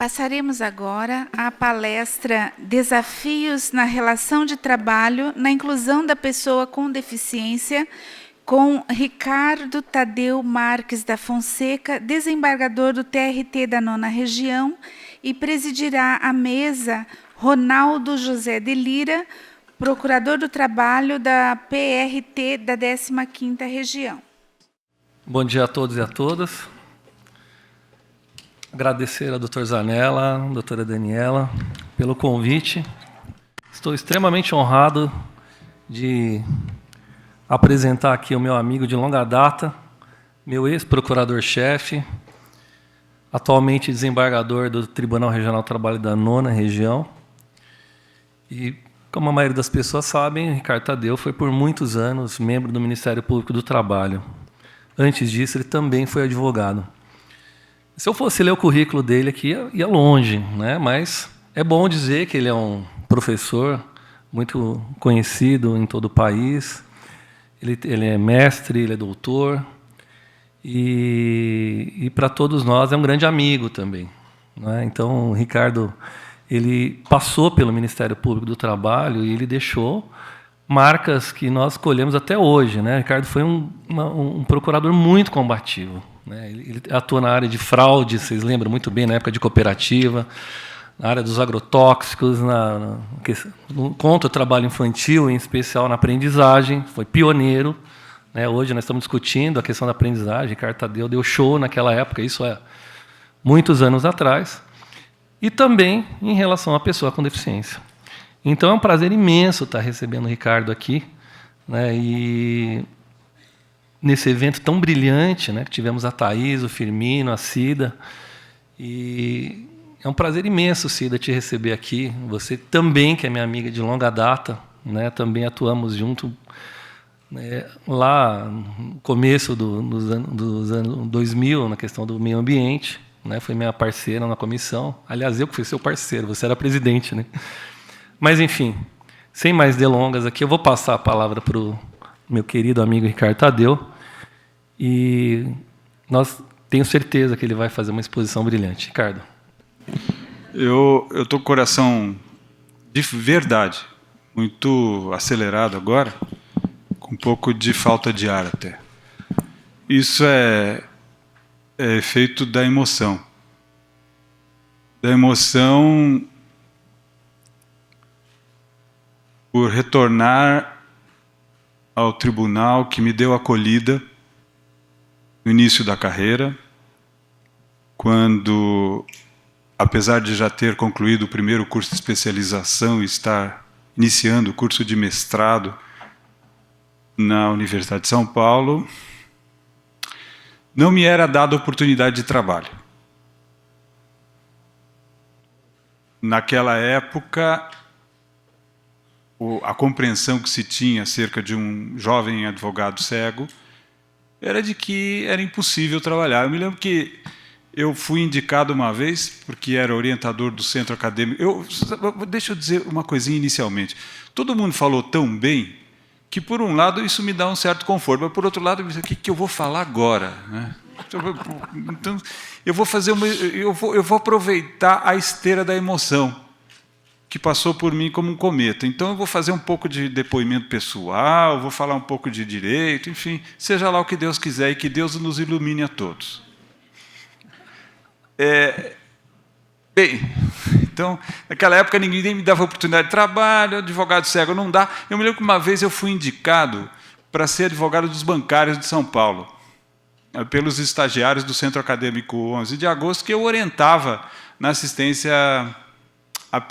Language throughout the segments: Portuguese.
Passaremos agora à palestra Desafios na Relação de Trabalho na Inclusão da Pessoa com Deficiência, com Ricardo Tadeu Marques da Fonseca, desembargador do TRT da 9ª Região, e presidirá a mesa Ronaldo José de Lira, procurador do Trabalho da PRT da 15ª Região. Bom dia a todos e a todas. Agradecer ao Dr. Zanella, à doutora Daniela, pelo convite. Estou extremamente honrado de apresentar aqui o meu amigo de longa data, meu ex-procurador-chefe, atualmente desembargador do Tribunal Regional do Trabalho da 9ª Região. E, como a maioria das pessoas sabem, Ricardo Tadeu foi por muitos anos membro do Ministério Público do Trabalho. Antes disso, ele também foi advogado. Se eu fosse ler o currículo dele aqui, ia longe, né? Mas é bom dizer que ele é um professor muito conhecido em todo o país. Ele é mestre, ele é doutor. E para todos nós é um grande amigo também, né? Então, o Ricardo, ele passou pelo Ministério Público do Trabalho e ele deixou marcas que nós colhemos até hoje, né? O Ricardo foi um procurador muito combativo, né? Ele atuou na área de fraude, vocês lembram muito bem, na época de cooperativa, na área dos agrotóxicos, contra o trabalho infantil, em especial na aprendizagem, foi pioneiro, né? Hoje nós estamos discutindo a questão da aprendizagem. Ricardo Tadeu deu show naquela época, isso é muitos anos atrás, e também em relação à pessoa com deficiência. Então, é um prazer imenso estar recebendo o Ricardo aqui, né? E nesse evento tão brilhante, né, que tivemos a Thaís, o Firmino, a Cida. E é um prazer imenso, Cida, te receber aqui. Você também, que é minha amiga de longa data, né, também atuamos junto, né, lá no começo dos anos 2000, na questão do meio ambiente, né, foi minha parceira na comissão. Aliás, eu que fui seu parceiro, você era presidente, né? Mas, enfim, sem mais delongas aqui, eu vou passar a palavra para o meu querido amigo Ricardo Tadeu, e tenho certeza que ele vai fazer uma exposição brilhante. Ricardo. Eu estou com o coração, de verdade, muito acelerado agora, com um pouco de falta de ar até. Isso é efeito da emoção. Da emoção por retornar ao tribunal que me deu acolhida no início da carreira, quando, apesar de já ter concluído o primeiro curso de especialização e estar iniciando o curso de mestrado na Universidade de São Paulo, não me era dada oportunidade de trabalho. Naquela época, a compreensão que se tinha acerca de um jovem advogado cego era de que era impossível trabalhar. Eu me lembro que eu fui indicado uma vez, porque era orientador do centro acadêmico. Deixa eu dizer uma coisinha inicialmente. Todo mundo falou tão bem que, por um lado, isso me dá um certo conforto, mas, por outro lado, o que eu vou falar agora, né? Então, eu vou aproveitar a esteira da emoção que passou por mim como um cometa. Então, eu vou fazer um pouco de depoimento pessoal, vou falar um pouco de direito, enfim, seja lá o que Deus quiser, e que Deus nos ilumine a todos. Bem, então, naquela época, ninguém me dava oportunidade de trabalho, advogado cego não dá. Eu me lembro que uma vez eu fui indicado para ser advogado dos bancários de São Paulo, pelos estagiários do Centro Acadêmico 11 de Agosto, que eu orientava na assistência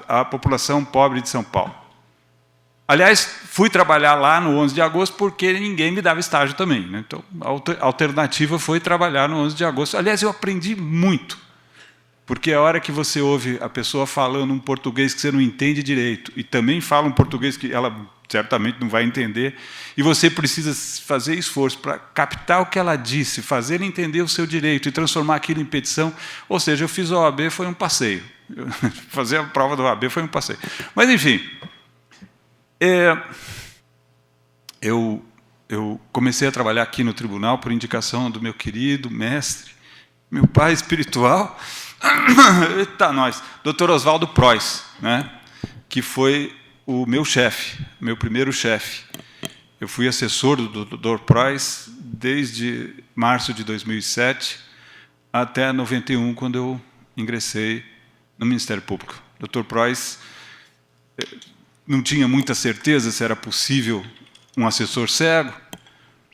a população pobre de São Paulo. Aliás, fui trabalhar lá no 11 de agosto porque ninguém me dava estágio também, né? Então, a alternativa foi trabalhar no 11 de agosto. Aliás, eu aprendi muito, porque a hora que você ouve a pessoa falando um português que você não entende direito, e também fala um português que ela certamente não vai entender, e você precisa fazer esforço para captar o que ela disse, fazer entender o seu direito e transformar aquilo em petição. Ou seja, eu fiz a OAB, foi um passeio. Fazer a prova da OAB foi um passeio. Mas, enfim, eu comecei a trabalhar aqui no tribunal por indicação do meu querido mestre, meu pai espiritual, Eita, nós. Dr. Oswaldo Preuss, né? Que foi o meu chefe, meu primeiro chefe. Eu fui assessor do Dr. Preuss desde março de 2007 até 91, quando eu ingressei no Ministério Público. O Dr. Preuss não tinha muita certeza se era possível um assessor cego,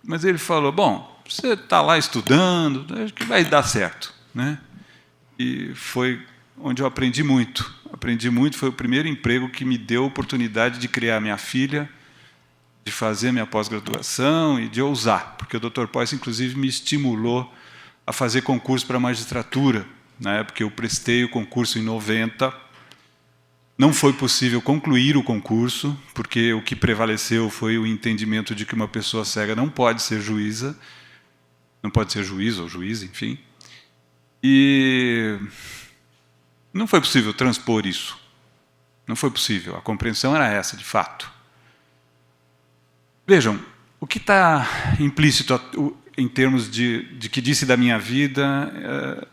mas ele falou, bom, você está lá estudando, acho que vai dar certo, né? E foi onde eu aprendi muito. Aprendi muito, foi o primeiro emprego que me deu a oportunidade de criar minha filha, de fazer minha pós-graduação e de ousar, porque o Dr. Preuss, inclusive, me estimulou a fazer concurso para a magistratura, na época eu prestei o concurso em 90. Não foi possível concluir o concurso, porque o que prevaleceu foi o entendimento de que uma pessoa cega não pode ser juíza, não pode ser juiz ou juiz, enfim. E não foi possível transpor isso. Não foi possível. A compreensão era essa, de fato. Vejam, o que está implícito em termos de que disse da minha vida,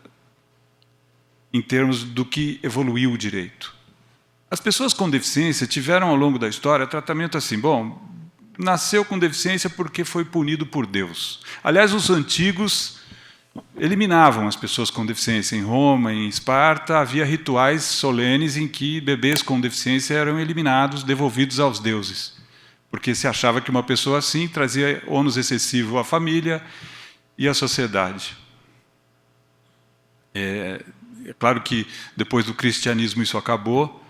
em termos do que evoluiu o direito. As pessoas com deficiência tiveram, ao longo da história, tratamento assim, bom, nasceu com deficiência porque foi punido por Deus. Aliás, os antigos eliminavam as pessoas com deficiência. Em Roma, em Esparta, havia rituais solenes em que bebês com deficiência eram eliminados, devolvidos aos deuses, porque se achava que uma pessoa assim trazia ônus excessivo à família e à sociedade. É claro que depois do cristianismo isso acabou,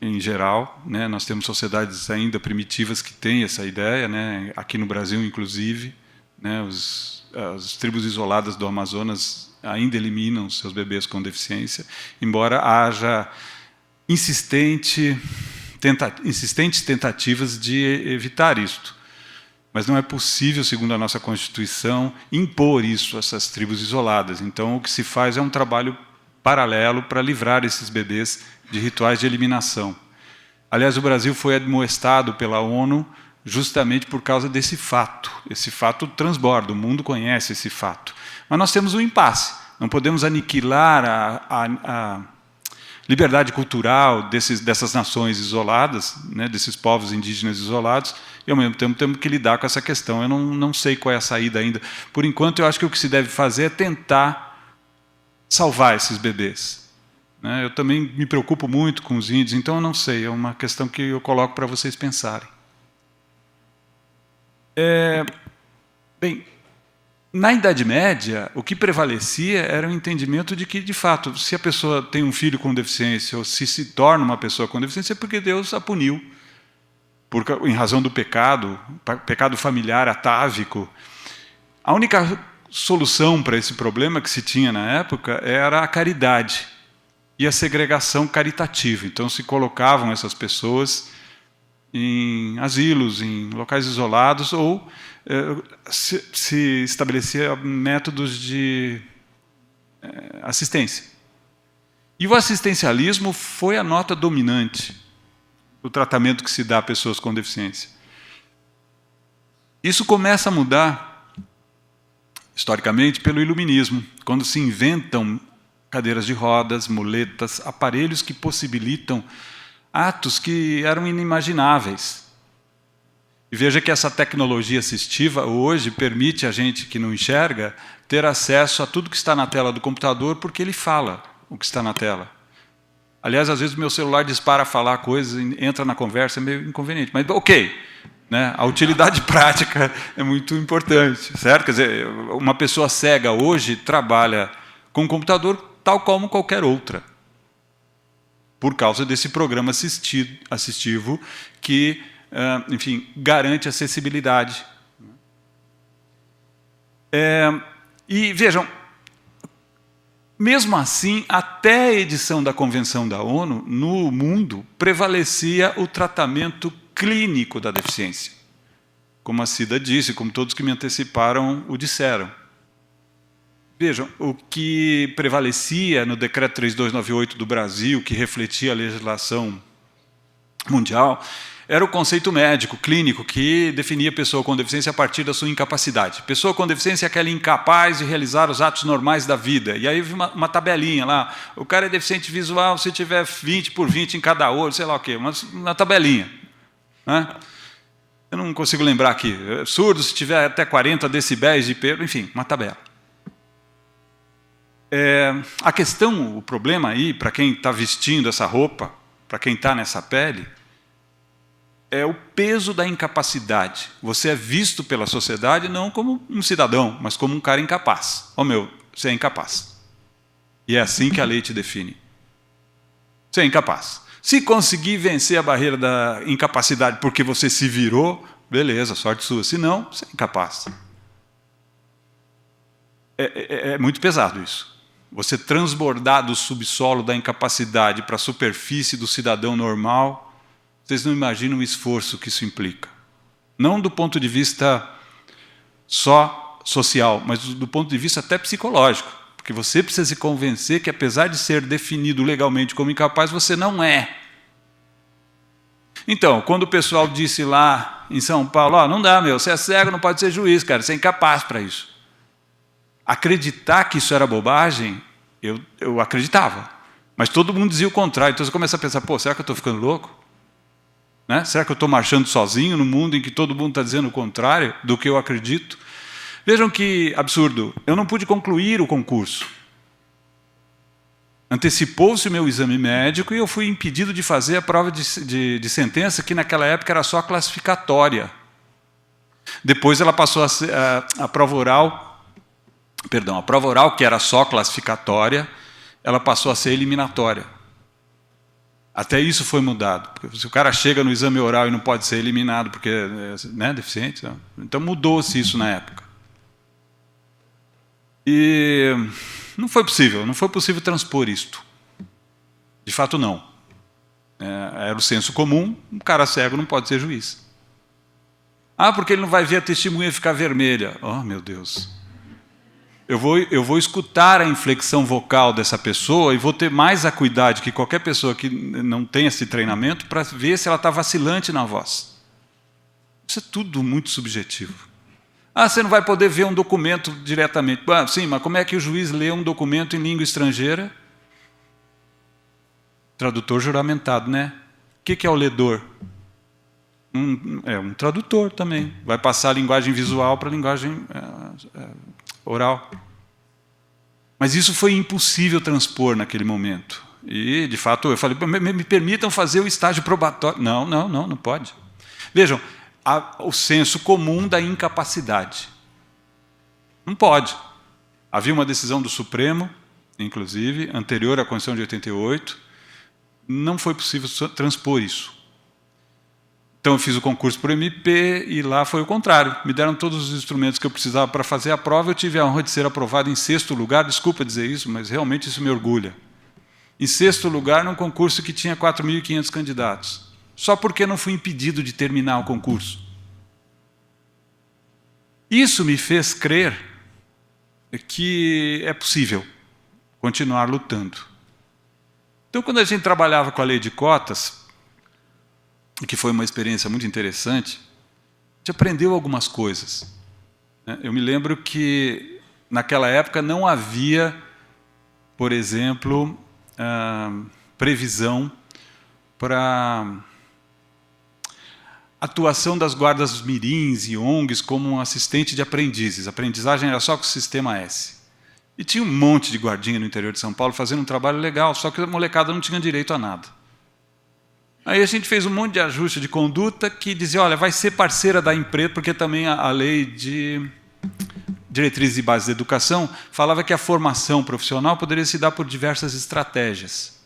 em geral, né? Nós temos sociedades ainda primitivas que têm essa ideia, né? Aqui no Brasil, inclusive, né? As tribos isoladas do Amazonas ainda eliminam seus bebês com deficiência, embora haja insistentes tentativas de evitar isto. Mas não é possível, segundo a nossa Constituição, impor isso a essas tribos isoladas. Então, o que se faz é um trabalho paralelo para livrar esses bebês de rituais de eliminação. Aliás, o Brasil foi admoestado pela ONU justamente por causa desse fato. Esse fato transborda, o mundo conhece esse fato. Mas nós temos um impasse. Não podemos aniquilar a liberdade cultural dessas nações isoladas, né, desses povos indígenas isolados, e, ao mesmo tempo, temos que lidar com essa questão. Eu não sei qual é a saída ainda. Por enquanto, eu acho que o que se deve fazer é tentar salvar esses bebês. Eu também me preocupo muito com os índios, então eu não sei, é uma questão que eu coloco para vocês pensarem. Bem, na Idade Média, o que prevalecia era o entendimento de que, de fato, se a pessoa tem um filho com deficiência, ou se torna uma pessoa com deficiência, é porque Deus a puniu, em razão do pecado familiar atávico. A única solução para esse problema que se tinha na época era a caridade e a segregação caritativa. Então, se colocavam essas pessoas em asilos, em locais isolados, ou se estabelecia métodos de assistência. E o assistencialismo foi a nota dominante do tratamento que se dá a pessoas com deficiência. Isso começa a mudar, historicamente, pelo iluminismo, quando se inventam cadeiras de rodas, muletas, aparelhos que possibilitam atos que eram inimagináveis. E veja que essa tecnologia assistiva hoje permite a gente que não enxerga ter acesso a tudo que está na tela do computador, porque ele fala o que está na tela. Aliás, às vezes o meu celular dispara a falar coisas, entra na conversa, é meio inconveniente. Mas ok, né? A utilidade prática é muito importante, certo? Quer dizer, uma pessoa cega hoje trabalha com computador tal como qualquer outra, por causa desse programa assistivo que, enfim, garante acessibilidade. E vejam, mesmo assim, até a edição da Convenção da ONU, no mundo, prevalecia o tratamento clínico da deficiência. Como a Cida disse, como todos que me anteciparam o disseram. Vejam, o que prevalecia no Decreto 3298 do Brasil, que refletia a legislação mundial, era o conceito médico, clínico, que definia pessoa com deficiência a partir da sua incapacidade. Pessoa com deficiência é aquela incapaz de realizar os atos normais da vida. E aí vi uma tabelinha lá, o cara é deficiente visual se tiver 20 por 20 em cada olho, sei lá o quê, uma tabelinha. Né? Eu não consigo lembrar aqui. Surdo se tiver até 40 decibéis de perda, enfim, uma tabela. A questão, o problema aí, para quem está vestindo essa roupa, para quem está nessa pele, é o peso da incapacidade. Você é visto pela sociedade não como um cidadão, mas como um cara incapaz. Você é incapaz. E é assim que a lei te define. Você é incapaz. Se conseguir vencer a barreira da incapacidade porque você se virou, beleza, sorte sua. Se não, você é incapaz. É muito pesado isso. Você transbordar do subsolo da incapacidade para a superfície do cidadão normal, vocês não imaginam o esforço que isso implica. Não do ponto de vista só social, mas do ponto de vista até psicológico. Porque você precisa se convencer que, apesar de ser definido legalmente como incapaz, você não é. Então, quando o pessoal disse lá em São Paulo, não dá, você é cego, não pode ser juiz, cara, você é incapaz para isso. Acreditar que isso era bobagem, eu acreditava. Mas todo mundo dizia o contrário. Então você começa a pensar, será que eu estou ficando louco? Né? Será que eu estou marchando sozinho no mundo em que todo mundo está dizendo o contrário do que eu acredito? Vejam que absurdo. Eu não pude concluir o concurso. Antecipou-se o meu exame médico e eu fui impedido de fazer a prova de sentença, que naquela época era só classificatória. Depois ela passou a ser a prova oral. A prova oral, que era só classificatória, ela passou a ser eliminatória. Até isso foi mudado. Porque se o cara chega no exame oral e não pode ser eliminado porque é deficiente, então mudou-se isso na época. E não foi possível transpor isto. De fato, não. Era o senso comum, um cara cego não pode ser juiz. Porque ele não vai ver a testemunha ficar vermelha. Oh, meu Deus. Eu vou escutar a inflexão vocal dessa pessoa e vou ter mais acuidade que qualquer pessoa que não tem esse treinamento para ver se ela está vacilante na voz. Isso é tudo muito subjetivo. Você não vai poder ver um documento diretamente. Sim, mas como é que o juiz lê um documento em língua estrangeira? Tradutor juramentado, né? O que é o ledor? Um tradutor também. Vai passar a linguagem visual para a linguagem oral. Mas isso foi impossível transpor naquele momento. E, de fato, eu falei, me permitam fazer o estágio probatório. Não pode. Vejam, o senso comum da incapacidade. Não pode. Havia uma decisão do Supremo, inclusive, anterior à Constituição de 88, não foi possível transpor isso. Então eu fiz o concurso para o MP e lá foi o contrário. Me deram todos os instrumentos que eu precisava para fazer a prova, eu tive a honra de ser aprovado em 6º lugar, desculpa dizer isso, mas realmente isso me orgulha. Em 6º lugar, num concurso que tinha 4.500 candidatos. Só porque não fui impedido de terminar o concurso. Isso me fez crer que é possível continuar lutando. Então, quando a gente trabalhava com a lei de cotas, que foi uma experiência muito interessante, a gente aprendeu algumas coisas. Eu me lembro que, naquela época, não havia, por exemplo, previsão para atuação das guardas mirins e ONGs como um assistente de aprendizes. A aprendizagem era só com o sistema S. E tinha um monte de guardinha no interior de São Paulo fazendo um trabalho legal, só que a molecada não tinha direito a nada. Aí a gente fez um monte de ajuste de conduta que dizia, olha, vai ser parceira da empresa, porque também a lei de diretrizes e bases da educação falava que a formação profissional poderia se dar por diversas estratégias.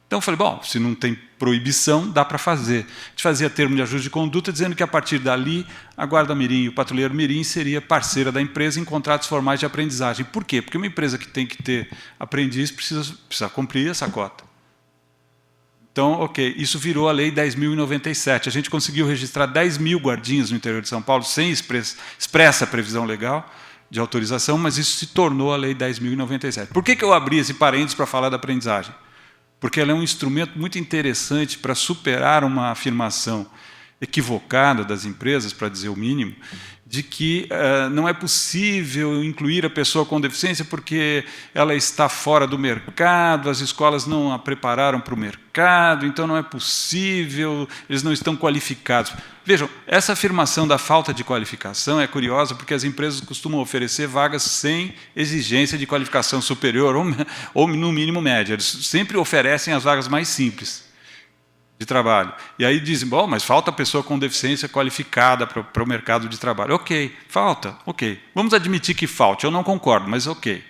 Então eu falei, se não tem proibição, dá para fazer. A gente fazia termo de ajuste de conduta dizendo que a partir dali a guarda mirim e o patrulheiro mirim seria parceira da empresa em contratos formais de aprendizagem. Por quê? Porque uma empresa que tem que ter aprendiz precisa cumprir essa cota. Então, ok, isso virou a Lei 10.097. A gente conseguiu registrar 10.000 guardinhas no interior de São Paulo, sem expressa previsão legal de autorização, mas isso se tornou a Lei 10.097. Por que eu abri esse parênteses para falar da aprendizagem? Porque ela é um instrumento muito interessante para superar uma afirmação equivocada das empresas, para dizer o mínimo, de que não é possível incluir a pessoa com deficiência porque ela está fora do mercado, as escolas não a prepararam para o mercado, então não é possível, eles não estão qualificados. Vejam, essa afirmação da falta de qualificação é curiosa porque as empresas costumam oferecer vagas sem exigência de qualificação superior ou no mínimo média. Eles sempre oferecem as vagas mais simples de trabalho. E aí dizem, bom, mas falta pessoa com deficiência qualificada para o mercado de trabalho. Ok, falta, ok. Vamos admitir que falte, eu não concordo, mas ok.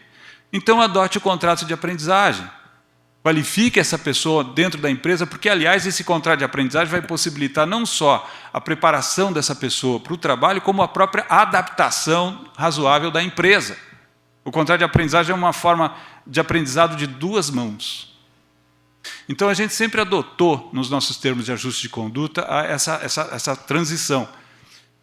Então adote o contrato de aprendizagem. Qualifique essa pessoa dentro da empresa, porque, aliás, esse contrato de aprendizagem vai possibilitar não só a preparação dessa pessoa para o trabalho, como a própria adaptação razoável da empresa. O contrato de aprendizagem é uma forma de aprendizado de duas mãos. Então, a gente sempre adotou, nos nossos termos de ajuste de conduta, essa transição.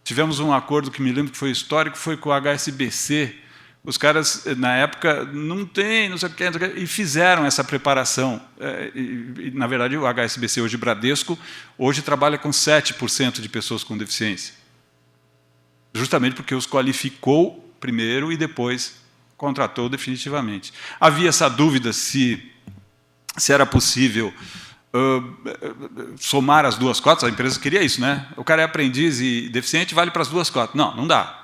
Tivemos um acordo que me lembro que foi histórico, foi com o HSBC. Os caras, na época, não sei o que, e fizeram essa preparação. Na verdade, o HSBC, hoje Bradesco, hoje trabalha com 7% de pessoas com deficiência. Justamente porque os qualificou primeiro e depois contratou definitivamente. Havia essa dúvida se era possível somar as duas cotas. A empresa queria isso, né? O cara é aprendiz e deficiente, vale para as duas cotas. Não, não dá.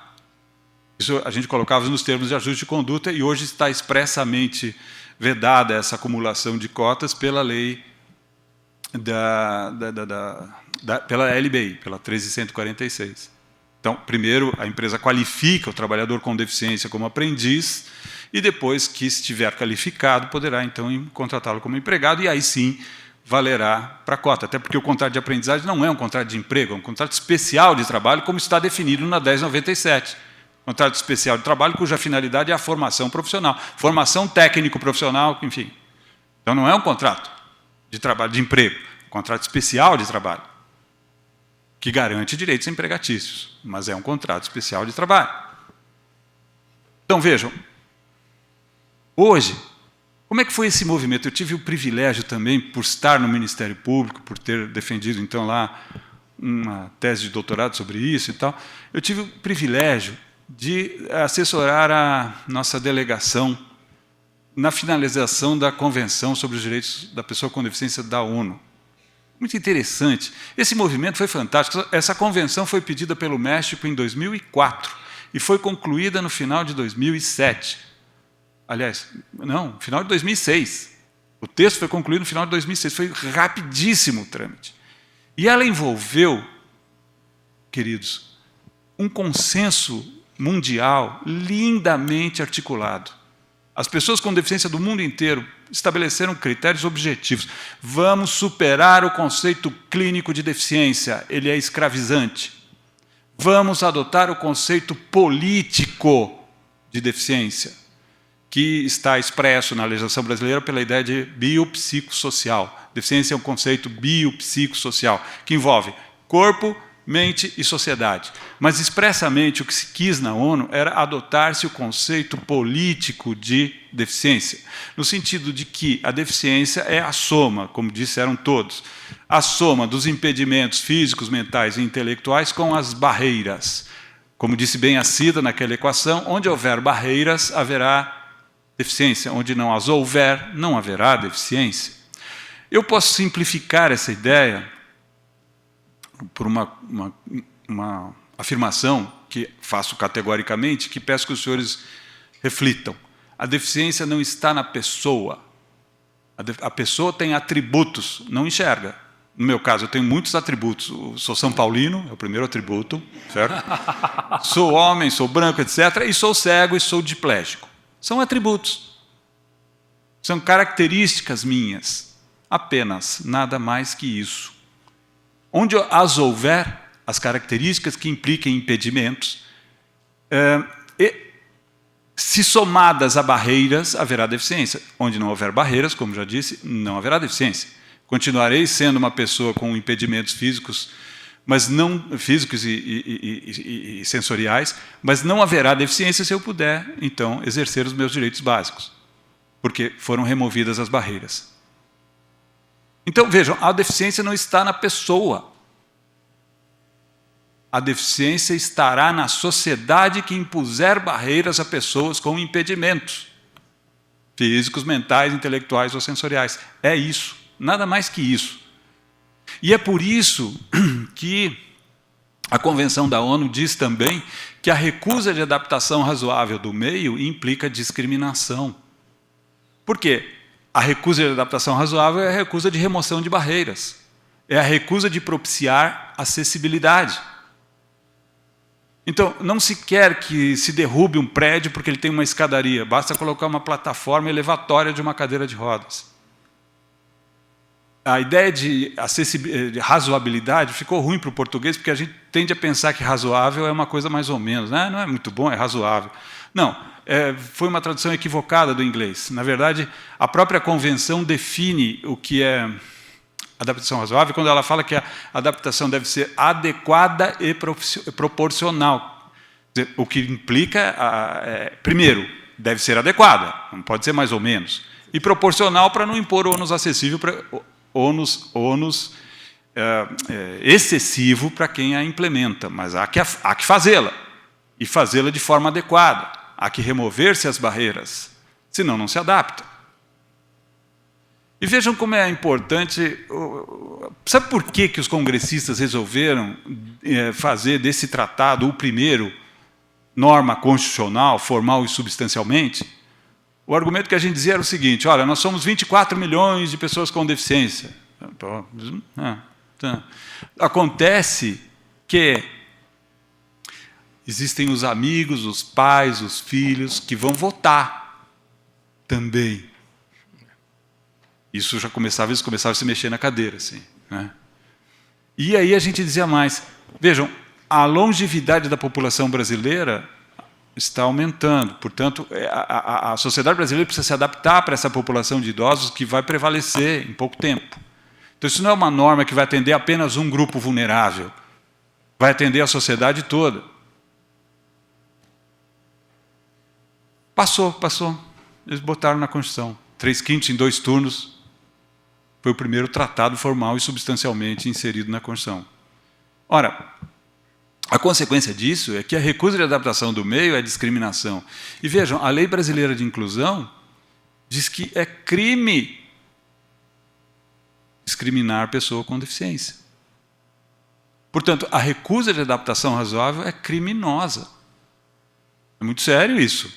Isso a gente colocava nos termos de ajuste de conduta e hoje está expressamente vedada essa acumulação de cotas pela lei pela LBI, pela 13.146. Então, primeiro, a empresa qualifica o trabalhador com deficiência como aprendiz e depois que estiver qualificado, poderá, então, contratá-lo como empregado e aí sim valerá para a cota. Até porque o contrato de aprendizagem não é um contrato de emprego, é um contrato especial de trabalho, como está definido na 1097. Contrato especial de trabalho cuja finalidade é a formação profissional, formação técnico-profissional, enfim. Então, não é um contrato de trabalho de emprego, é um contrato especial de trabalho, que garante direitos empregatícios, mas é um contrato especial de trabalho. Então, vejam, hoje, como é que foi esse movimento? Eu tive o privilégio também, por estar no Ministério Público, por ter defendido, então, lá uma tese de doutorado sobre isso e tal, eu tive o privilégio de assessorar a nossa delegação na finalização da Convenção sobre os Direitos da Pessoa com Deficiência da ONU. Muito interessante. Esse movimento foi fantástico. Essa convenção foi pedida pelo México em 2004 e foi concluída no final de 2007. Aliás, não, no final de 2006. O texto foi concluído no final de 2006. Foi rapidíssimo o trâmite. E ela envolveu, queridos, um consenso mundial lindamente articulado. As pessoas com deficiência do mundo inteiro estabeleceram critérios objetivos. Vamos superar o conceito clínico de deficiência, ele é escravizante. Vamos adotar o conceito político de deficiência, que está expresso na legislação brasileira pela ideia de biopsicossocial. Deficiência é um conceito biopsicossocial, que envolve corpo, mente e sociedade. Mas, expressamente, o que se quis na ONU era adotar-se o conceito político de deficiência, no sentido de que a deficiência é a soma, como disseram todos, a soma dos impedimentos físicos, mentais e intelectuais com as barreiras. Como disse bem a Cida naquela equação, onde houver barreiras, haverá deficiência. Onde não as houver, não haverá deficiência. Eu posso simplificar essa ideia por uma afirmação que faço categoricamente, que peço que os senhores reflitam. A deficiência não está na pessoa. A pessoa tem atributos, não enxerga. No meu caso, eu tenho muitos atributos. Eu sou São Paulino, é o primeiro atributo, certo? Sou homem, sou branco, etc. E sou cego e sou diplégico. São atributos. São características minhas. Apenas, nada mais que isso. Onde as houver, as características que impliquem impedimentos, se somadas a barreiras, haverá deficiência. Onde não houver barreiras, como já disse, não haverá deficiência. Continuarei sendo uma pessoa com impedimentos físicos, mas não físicos e sensoriais, mas não haverá deficiência se eu puder, então, exercer os meus direitos básicos, porque foram removidas as barreiras. Então, vejam, a deficiência não está na pessoa. a deficiência estará na sociedade que impuser barreiras a pessoas com impedimentos físicos, mentais, intelectuais ou sensoriais. É isso, nada mais que isso. E é por isso que a Convenção da ONU diz também que a recusa de adaptação razoável do meio implica discriminação. Por quê? A recusa de adaptação razoável é a recusa de remoção de barreiras. É a recusa de propiciar acessibilidade. Então, não se quer que se derrube um prédio porque ele tem uma escadaria. Basta colocar uma plataforma elevatória de uma cadeira de rodas. A ideia de razoabilidade ficou ruim para o português, porque a gente tende a pensar que razoável é uma coisa mais ou menos. Né? Não é muito bom, é razoável. Não, foi uma tradução equivocada do inglês. Na verdade, a própria convenção define o que é adaptação razoável, quando ela fala que a adaptação deve ser adequada e proporcional. Quer dizer, o que implica, primeiro, deve ser adequada, não pode ser mais ou menos, e proporcional para não impor ônus acessível, ônus excessivo para quem a implementa, mas há que fazê-la, e fazê-la de forma adequada, há que remover-se as barreiras, senão não se adapta. E vejam como é importante. Sabe por que os congressistas resolveram fazer desse tratado o primeiro norma constitucional, formal e substancialmente? O argumento que a gente dizia era o seguinte: olha, nós somos 24 milhões de pessoas com deficiência. Acontece que existem os amigos, os pais, os filhos que vão votar também. Isso já começava a se mexer na cadeira. Assim, né? E aí a gente dizia mais. Vejam, a longevidade da população brasileira está aumentando. Portanto, a sociedade brasileira precisa se adaptar para essa população de idosos que vai prevalecer em pouco tempo. Então, isso não é uma norma que vai atender apenas um grupo vulnerável. Vai atender a sociedade toda. Passou. Eles botaram na Constituição. 3/5 em 2 turnos. Foi o primeiro tratado formal e substancialmente inserido na Constituição. Ora, a consequência disso é que a recusa de adaptação do meio é discriminação. E vejam, a Lei Brasileira de Inclusão diz que é crime discriminar pessoa com deficiência. Portanto, a recusa de adaptação razoável é criminosa. É muito sério isso.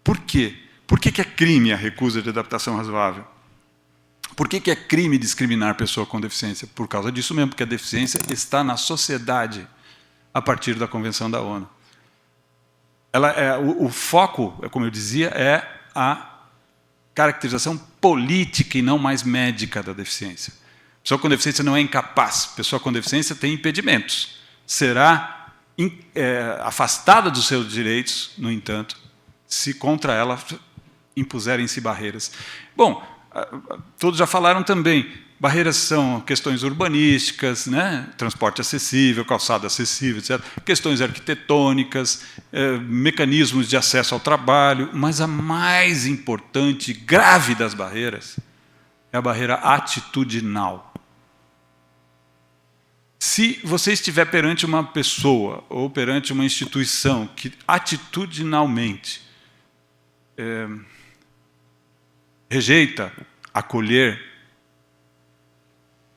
Por quê? Por que é crime a recusa de adaptação razoável? Por que é crime discriminar pessoa com deficiência? Por causa disso mesmo, porque a deficiência está na sociedade a partir da Convenção da ONU. O foco, como eu dizia, é a caracterização política e não mais médica da deficiência. Pessoa com deficiência não é incapaz, pessoa com deficiência tem impedimentos. Será afastada dos seus direitos, no entanto, se contra ela impuserem-se barreiras. Bom, todos já falaram também, barreiras são questões urbanísticas, né? Transporte acessível, calçada acessível, etc. Questões arquitetônicas, mecanismos de acesso ao trabalho, mas a mais importante, grave das barreiras, é a barreira atitudinal. Se você estiver perante uma pessoa ou perante uma instituição que atitudinalmente rejeita acolher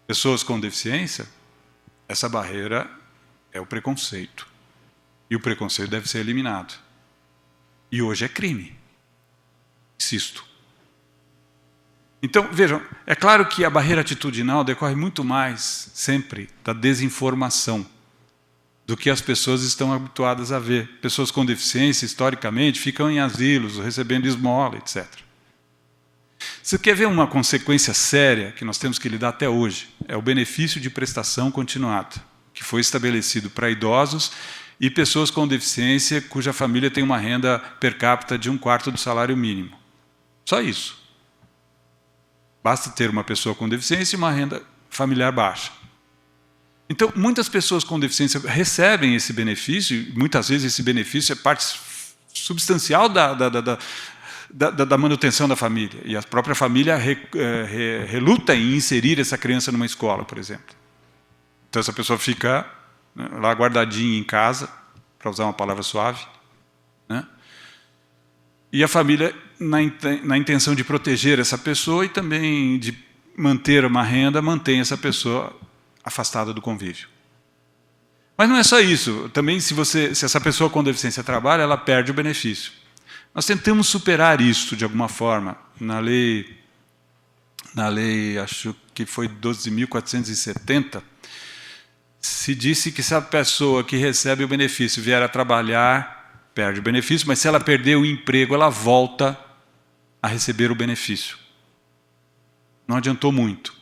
pessoas com deficiência, essa barreira é o preconceito. E o preconceito deve ser eliminado. E hoje é crime. Insisto. Então, vejam, é claro que a barreira atitudinal decorre muito mais, sempre, da desinformação do que as pessoas estão habituadas a ver. Pessoas com deficiência, historicamente, ficam em asilos, recebendo esmola, etc. Você quer ver uma consequência séria que nós temos que lidar até hoje? É o benefício de prestação continuada, que foi estabelecido para idosos e pessoas com deficiência cuja família tem uma renda per capita de 1/4 do salário mínimo. Só isso. Basta ter uma pessoa com deficiência e uma renda familiar baixa. Então, muitas pessoas com deficiência recebem esse benefício, e muitas vezes esse benefício é parte substancial da manutenção da família. E a própria família reluta em inserir essa criança numa escola, por exemplo. Então, essa pessoa fica, né, lá guardadinha em casa, para usar uma palavra suave, né? E a família, na intenção de proteger essa pessoa e também de manter uma renda, mantém essa pessoa afastada do convívio. Mas não é só isso. Também, se essa pessoa com deficiência trabalha, ela perde o benefício. Nós tentamos superar isso de alguma forma. Na lei, acho que foi 12.470, se disse que se a pessoa que recebe o benefício vier a trabalhar, perde o benefício, mas se ela perder o emprego, ela volta a receber o benefício. Não adiantou muito,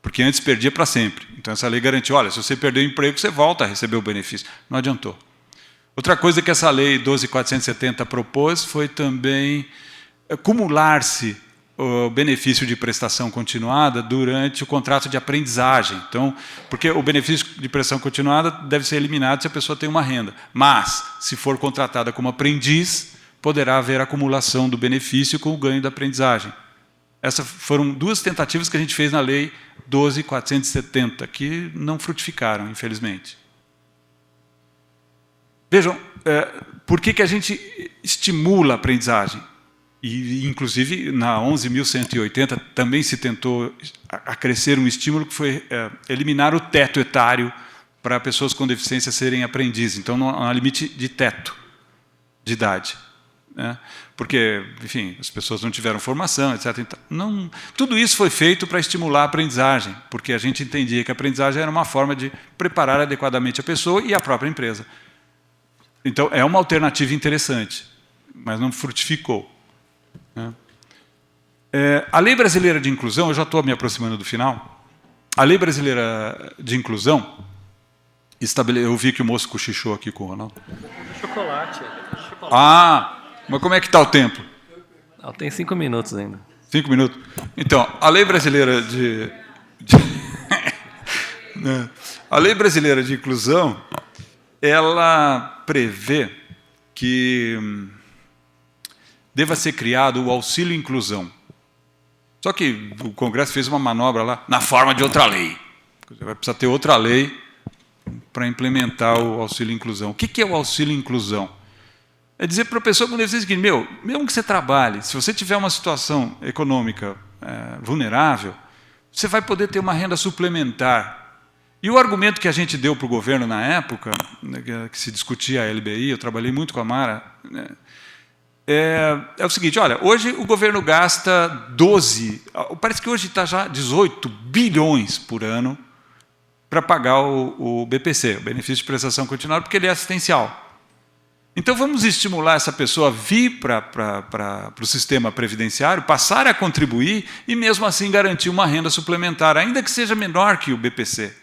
porque antes perdia para sempre. Então essa lei garantiu, olha, se você perder o emprego, você volta a receber o benefício. Não adiantou. Outra coisa que essa lei 12.470 propôs foi também acumular-se o benefício de prestação continuada durante o contrato de aprendizagem. Então, porque o benefício de prestação continuada deve ser eliminado se a pessoa tem uma renda. Mas, se for contratada como aprendiz, poderá haver acumulação do benefício com o ganho da aprendizagem. Essas foram duas tentativas que a gente fez na lei 12.470, que não frutificaram, infelizmente. Vejam, por que a gente estimula a aprendizagem? E, inclusive, na 11.180 também se tentou acrescer um estímulo que foi eliminar o teto etário para pessoas com deficiência serem aprendizes. Então, não há limite de teto de idade, né? Porque, enfim, as pessoas não tiveram formação, etc. Então, não, tudo isso foi feito para estimular a aprendizagem, porque a gente entendia que a aprendizagem era uma forma de preparar adequadamente a pessoa e a própria empresa. Então, é uma alternativa interessante, mas não frutificou. A Lei Brasileira de Inclusão, eu já estou me aproximando do final, a Lei Brasileira de Inclusão, eu vi que o moço cochichou aqui com o Ronaldo. Chocolate. Ah, mas como é que está o tempo? Não, tem 5 minutos ainda. 5 minutos? Então, a Lei Brasileira a Lei Brasileira de Inclusão, ela prevê que deva ser criado o auxílio inclusão. Só que o Congresso fez uma manobra lá, na forma de outra lei. Vai precisar ter outra lei para implementar o auxílio inclusão. O que é o auxílio inclusão? É dizer para a pessoa com deficiência que, mesmo que você trabalhe, se você tiver uma situação econômica vulnerável, você vai poder ter uma renda suplementar. E o argumento que a gente deu para o governo na época, que se discutia a LBI, eu trabalhei muito com a Mara, né, é o seguinte, olha, hoje o governo gasta 12, parece que hoje está já 18 bilhões por ano para pagar o BPC, o Benefício de Prestação Continuada, porque ele é assistencial. Então vamos estimular essa pessoa a vir para o sistema previdenciário, passar a contribuir e mesmo assim garantir uma renda suplementar, ainda que seja menor que o BPC.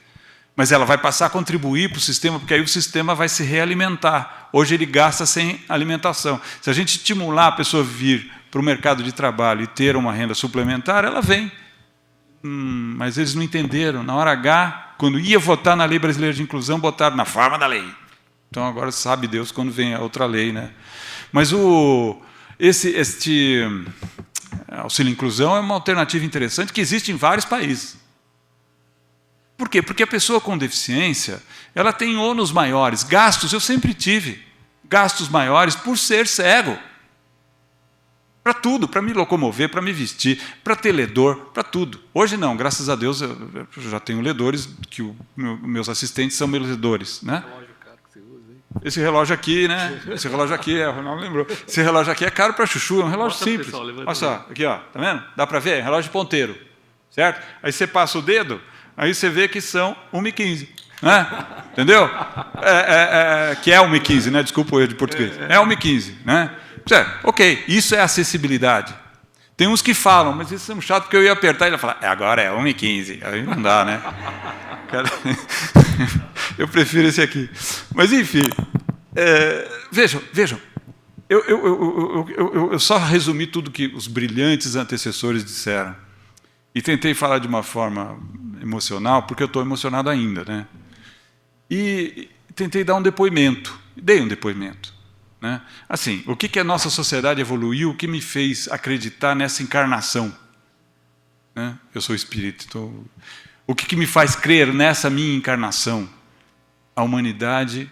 Mas ela vai passar a contribuir para o sistema, porque aí o sistema vai se realimentar. Hoje ele gasta sem alimentação. Se a gente estimular a pessoa a vir para o mercado de trabalho e ter uma renda suplementar, ela vem. Mas eles não entenderam. Na hora H, quando ia votar na Lei Brasileira de Inclusão, botaram na forma da lei. Então agora sabe Deus quando vem a outra lei, né? Mas este auxílio inclusão é uma alternativa interessante que existe em vários países. Por quê? Porque a pessoa com deficiência, ela tem ônus maiores, gastos, eu sempre tive, gastos maiores por ser cego. Para tudo, para me locomover, para me vestir, para ter ledor, para tudo. Hoje não, graças a Deus eu já tenho ledores, que meus assistentes são meus ledores, né? Esse relógio aqui, né? Esse relógio aqui, o Ronaldo lembrou. Esse relógio aqui é caro para chuchu, é um relógio simples. Olha só, aqui, ó, tá vendo? Dá para ver? É relógio ponteiro, certo? Aí você passa o dedo, aí você vê que são 1h15, né? Entendeu? Que é 1h15, né? Desculpa o erro de português. É 1h15, né? Certo, ok, isso é acessibilidade. Tem uns que falam, mas isso é um chato porque eu ia apertar e ele ia falar, agora é 1h15. Aí não dá, né? Eu prefiro esse aqui. Mas, enfim, vejam, eu só resumi tudo que os brilhantes antecessores disseram. E tentei falar de uma forma emocional, porque eu estou emocionado ainda, né? E tentei dar um depoimento. Dei um depoimento. Né? Assim, o que a nossa sociedade evoluiu, o que me fez acreditar nessa encarnação? Né? Eu sou espírita, então... O que me faz crer nessa minha encarnação? A humanidade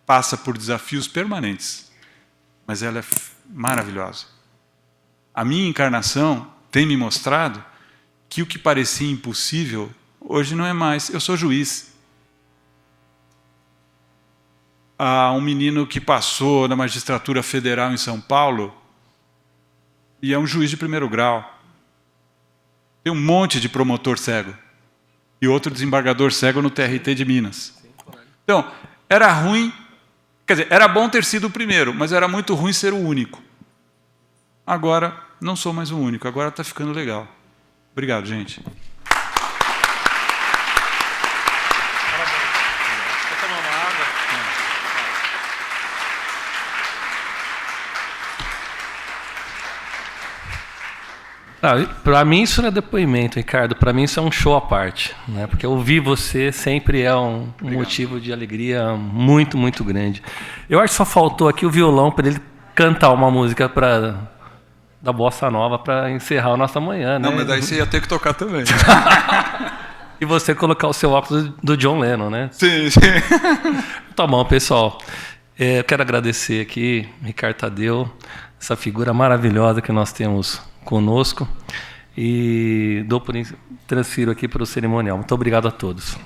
passa por desafios permanentes, mas ela é maravilhosa. A minha encarnação tem me mostrado que o que parecia impossível, hoje não é mais. Eu sou juiz. Há um menino que passou na magistratura federal em São Paulo e é um juiz de primeiro grau. Tem um monte de promotor cego e outro desembargador cego no TRT de Minas. Então, era ruim, quer dizer, era bom ter sido o primeiro, mas era muito ruim ser o único. Agora, não sou mais o único, agora está ficando legal. Obrigado, gente. Para mim isso não é depoimento, Ricardo. Para mim isso é um show à parte, né? Porque ouvir você sempre é um motivo de alegria muito, muito grande. Eu acho que só faltou aqui o violão para ele cantar uma música da Bossa Nova para encerrar a nossa manhã, né? Não, mas daí você ia ter que tocar também. E você colocar o seu óculos do John Lennon, né? Sim, sim. Tá bom, pessoal. Eu quero agradecer aqui, Ricardo Tadeu, essa figura maravilhosa que nós temos conosco, e transfiro aqui para o cerimonial. Muito obrigado a todos.